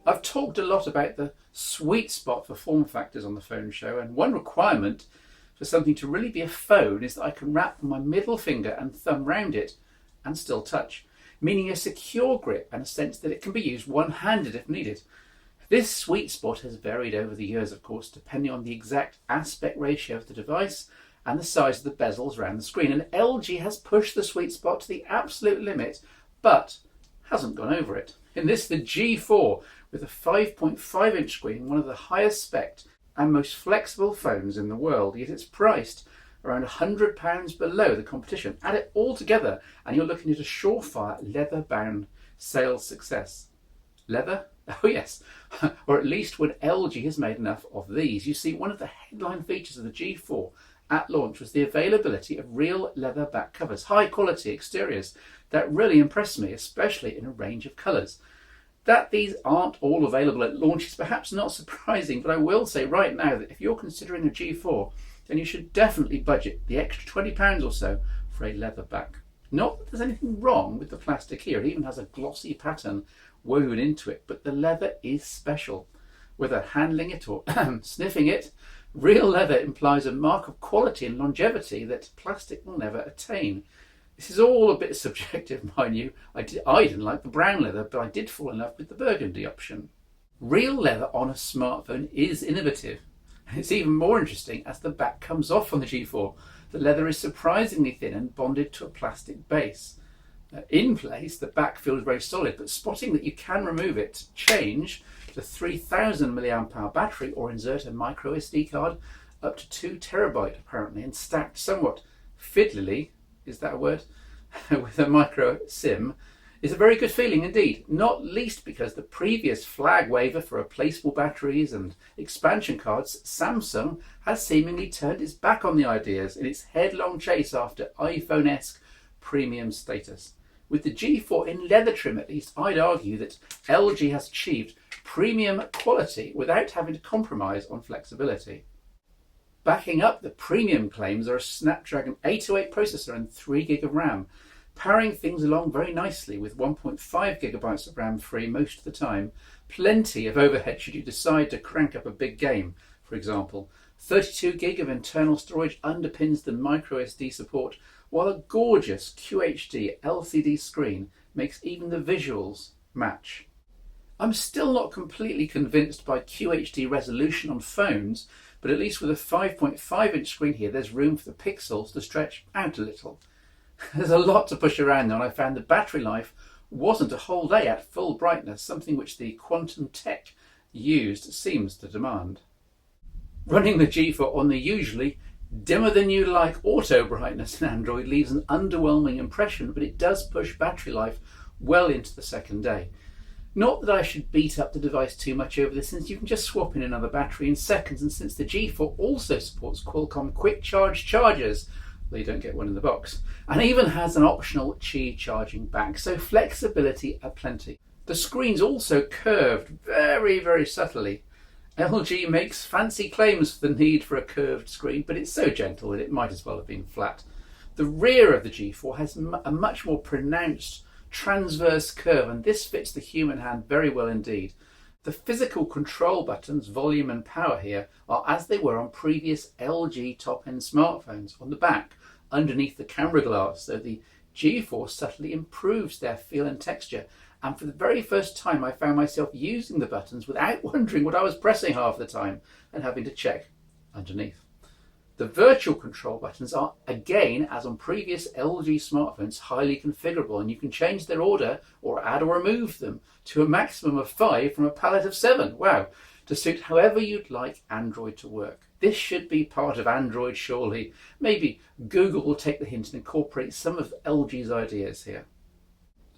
I've talked a lot about the sweet spot for form factors on the phone show, and one requirement for something to really be a phone is that I can wrap my middle finger and thumb round it and still touch, meaning a secure grip and a sense that it can be used one-handed if needed. This sweet spot has varied over the years, of course, depending on the exact aspect ratio of the device and the size of the bezels around the screen, and LG has pushed the sweet spot to the absolute limit, but hasn't gone over it. In this, the G4, with a 5.5-inch screen, one of the highest spec and most flexible phones in the world, yet it's priced around £100 below the competition. Add it all together and you're looking at a surefire leather-bound sales success. Leather? Oh yes, or at least when LG has made enough of these. You see, one of the headline features of the G4 at launch was the availability of real leather back covers, high quality exteriors. That really impressed me, especially in a range of colours. That these aren't all available at launch is perhaps not surprising, but I will say right now that if you're considering a G4, then you should definitely budget the extra £20 or so for a leather back. Not that there's anything wrong with the plastic here, it even has a glossy pattern woven into it, but the leather is special. Whether handling it or sniffing it, real leather implies a mark of quality and longevity that plastic will never attain. This is all a bit subjective, mind you. I didn't like the brown leather, but I did fall in love with the burgundy option. Real leather on a smartphone is innovative. It's even more interesting as the back comes off on the G4. The leather is surprisingly thin and bonded to a plastic base. In place, the back feels very solid, but spotting that you can remove it to change the 3000 mAh battery or insert a micro SD card up to 2 TB apparently, and stacked somewhat fiddlily, is that a word, with a micro SIM, is a very good feeling indeed, not least because the previous flag waver for replaceable batteries and expansion cards, Samsung, has seemingly turned its back on the ideas in its headlong chase after iPhone-esque premium status. With the G4 in leather trim at least, I'd argue that LG has achieved premium quality without having to compromise on flexibility. Backing up the premium claims are a Snapdragon 808 processor and 3GB of RAM, powering things along very nicely with 1.5GB of RAM free most of the time. Plenty of overhead should you decide to crank up a big game, for example. 32GB of internal storage underpins the microSD support, while a gorgeous QHD LCD screen makes even the visuals match. I'm still not completely convinced by QHD resolution on phones, but at least with a 5.5-inch screen here, there's room for the pixels to stretch out a little. There's a lot to push around though, and I found the battery life wasn't a whole day at full brightness, something which the quantum tech used seems to demand. Running the G4 on the usually dimmer than you like auto brightness in Android leaves an underwhelming impression, but it does push battery life well into the second day. Not that I should beat up the device too much over this, since you can just swap in another battery in seconds, and since the G4 also supports Qualcomm quick charge chargers, though you don't get one in the box, and even has an optional Qi charging back, so flexibility aplenty. The screen's also curved very, very subtly. LG makes fancy claims for the need for a curved screen, but it's so gentle that it might as well have been flat. The rear of the G4 has a much more pronounced transverse curve, and this fits the human hand very well indeed. The physical control buttons, volume and power here, are as they were on previous LG top-end smartphones, on the back, underneath the camera glass, so the G4 subtly improves their feel and texture, and for the very first time I found myself using the buttons without wondering what I was pressing half the time and having to check underneath. The virtual control buttons are, again, as on previous LG smartphones, highly configurable, and you can change their order or add or remove them to a maximum of 5 from a palette of 7. Wow! To suit however you'd like Android to work. This should be part of Android, surely. Maybe Google will take the hint and incorporate some of LG's ideas here.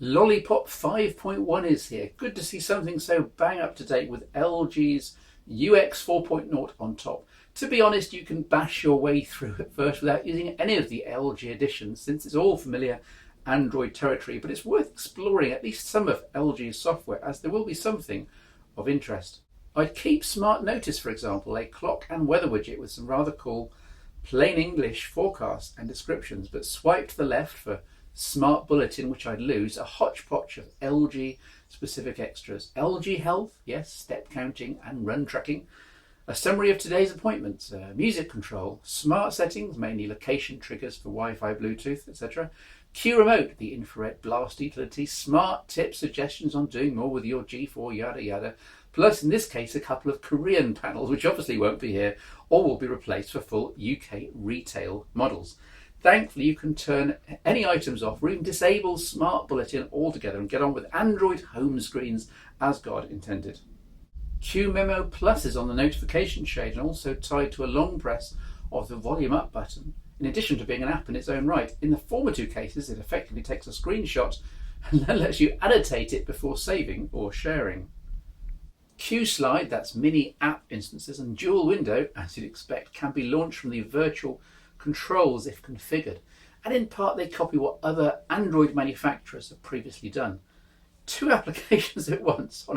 Lollipop 5.1 is here. Good to see something so bang up to date with LG's UX 4.0 on top. To be honest, you can bash your way through it first without using any of the LG additions, since it's all familiar Android territory, but it's worth exploring at least some of LG's software, as there will be something of interest. I'd keep Smart Notice, for example, a clock and weather widget with some rather cool plain English forecasts and descriptions, but swipe to the left for smart bulletin which I'd lose, a hodgepodge of LG specific extras. LG Health, yes, step counting and run tracking. A summary of today's appointments, music control, smart settings, mainly location triggers for Wi-Fi, Bluetooth, etc. Q remote, the infrared blast utility, smart tips, suggestions on doing more with your G4, yada yada. Plus, in this case, a couple of Korean panels, which obviously won't be here, or will be replaced for full UK retail models. Thankfully, you can turn any items off or even disable Smart Bulletin altogether and get on with Android home screens as God intended. Q Memo Plus is on the notification shade and also tied to a long press of the volume up button, in addition to being an app in its own right. In the former two cases, it effectively takes a screenshot and then lets you annotate it before saving or sharing. Q Slide, that's mini app instances, and dual window, as you'd expect, can be launched from the virtual controls if configured, and in part they copy what other Android manufacturers have previously done. Two applications at once,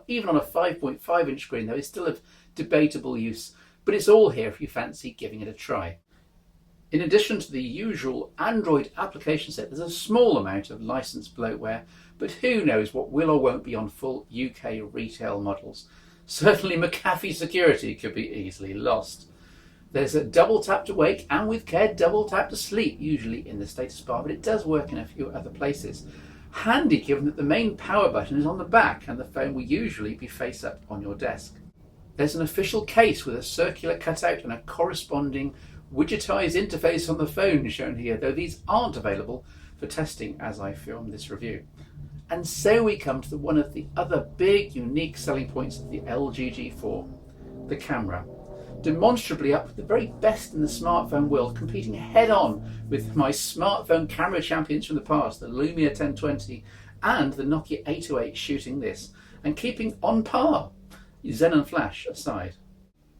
even on a 5.5 inch screen though, is still of debatable use, but it's all here if you fancy giving it a try. In addition to the usual Android application set, there's a small amount of licensed bloatware, but who knows what will or won't be on full UK retail models. Certainly McAfee security could be easily lost. There's a double tap to wake and with care double tap to sleep, usually in the status bar, but it does work in a few other places. Handy given that the main power button is on the back and the phone will usually be face up on your desk. There's an official case with a circular cutout and a corresponding widgetized interface on the phone shown here, though these aren't available for testing as I film this review. And so we come to one of the other big unique selling points of the LG G4, the camera. Demonstrably up with the very best in the smartphone world, competing head on with my smartphone camera champions from the past, the Lumia 1020 and the Nokia 808 shooting this, and keeping on par, Xenon Flash aside.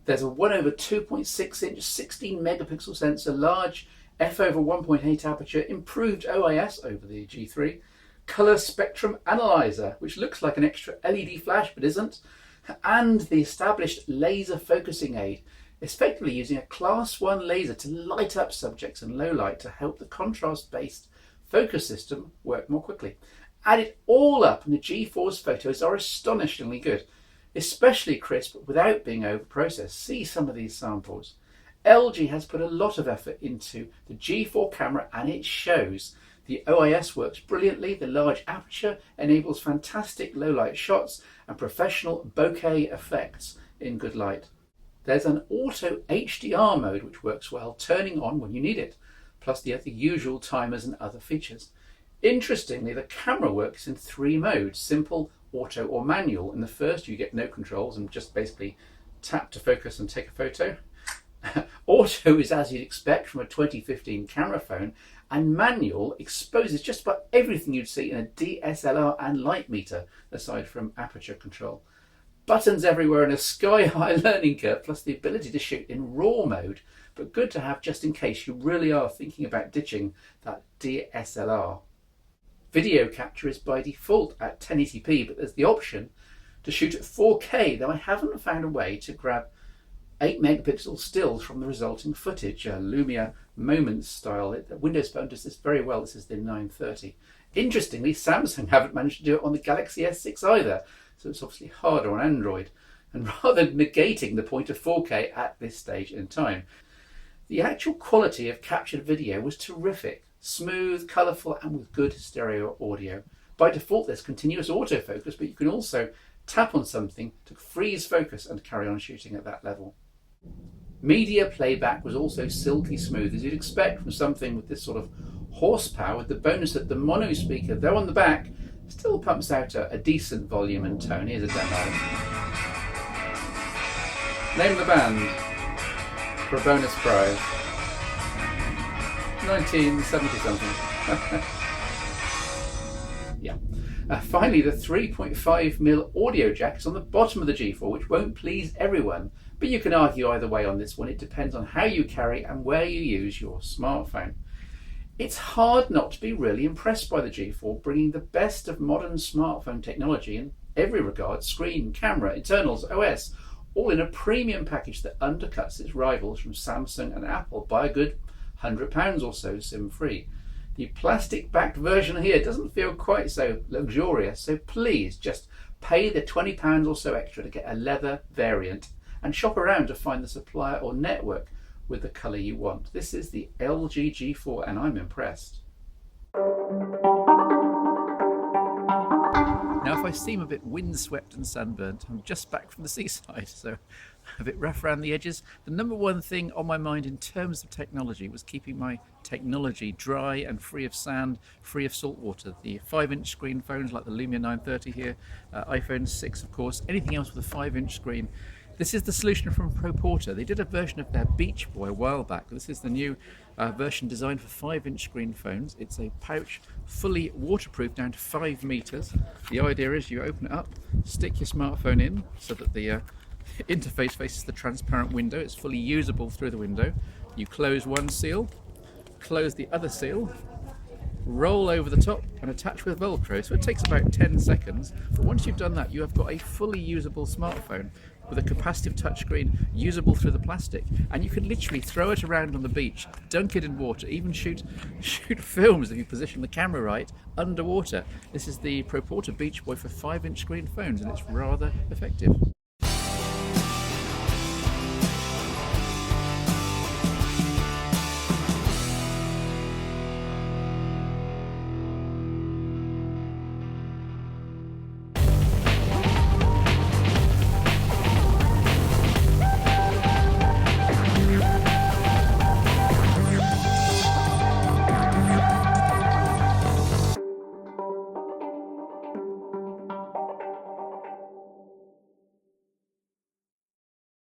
There's a 1/2.6 inch 16 megapixel sensor, large f/1.8 aperture, improved OIS over the G3, colour spectrum analyzer, which looks like an extra LED flash but isn't, and the established laser focusing aid, effectively using a class 1 laser to light up subjects in low light to help the contrast-based focus system work more quickly. Add it all up and the G4's photos are astonishingly good, especially crisp without being over-processed. See some of these samples. LG has put a lot of effort into the G4 camera and it shows. The OIS works brilliantly, the large aperture enables fantastic low light shots and professional bokeh effects in good light. There's an auto HDR mode which works well, turning on when you need it, plus the usual timers and other features. Interestingly, the camera works in 3 modes, simple, auto or manual. In the first you get no controls and just basically tap to focus and take a photo. Auto is as you'd expect from a 2015 camera phone, and manual exposes just about everything you'd see in a DSLR and light meter, aside from aperture control. Buttons everywhere and a sky-high learning curve, plus the ability to shoot in RAW mode, but good to have just in case you really are thinking about ditching that DSLR. Video capture is by default at 1080p, but there's the option to shoot at 4K, though I haven't found a way to grab 8 megapixel stills from the resulting footage, Lumia Moments style. Windows Phone does this very well. This is the 930. Interestingly, Samsung haven't managed to do it on the Galaxy S6 either, so it's obviously harder on Android, and rather negating the point of 4K at this stage in time. The actual quality of captured video was terrific, smooth, colourful and with good stereo audio. By default there's continuous autofocus, but you can also tap on something to freeze focus and carry on shooting at that level. Media playback was also silky smooth, as you'd expect from something with this sort of horsepower, with the bonus that the mono speaker, though on the back, still pumps out a decent volume and tone. Here's a demo. Name of the band for a bonus prize. 1970 something. Yeah. Finally, the 3.5mm audio jack is on the bottom of the G4, which won't please everyone, but you can argue either way on this one. It depends on how you carry and where you use your smartphone. It's hard not to be really impressed by the G4, bringing the best of modern smartphone technology in every regard: screen, camera, internals, OS, all in a premium package that undercuts its rivals from Samsung and Apple by a good £100 or so SIM-free. The plastic backed version here doesn't feel quite so luxurious, so please just pay the £20 or so extra to get a leather variant and shop around to find the supplier or network with the colour you want. This is the LG G4 and I'm impressed. Now if I seem a bit windswept and sunburnt, I'm just back from the seaside, so a bit rough around the edges. The number one thing on my mind in terms of technology was keeping my technology dry and free of sand, free of salt water. The 5-inch screen phones like the Lumia 930 here, iPhone 6 of course, anything else with a 5-inch screen. This is the solution from ProPorter. They did a version of their BeachBuoy a while back. This is the new version designed for 5-inch screen phones. It's a pouch, fully waterproof down to 5 meters. The idea is you open it up, stick your smartphone in so that the interface faces the transparent window. It's fully usable through the window. You close one seal, close the other seal, roll over the top and attach with Velcro. So it takes about 10 seconds. But once you've done that, you have got a fully usable smartphone with a capacitive touchscreen, usable through the plastic, and you can literally throw it around on the beach, dunk it in water, even shoot films if you position the camera right underwater. This is the ProPorter BeachBuoy for 5-inch screen phones, and it's rather effective.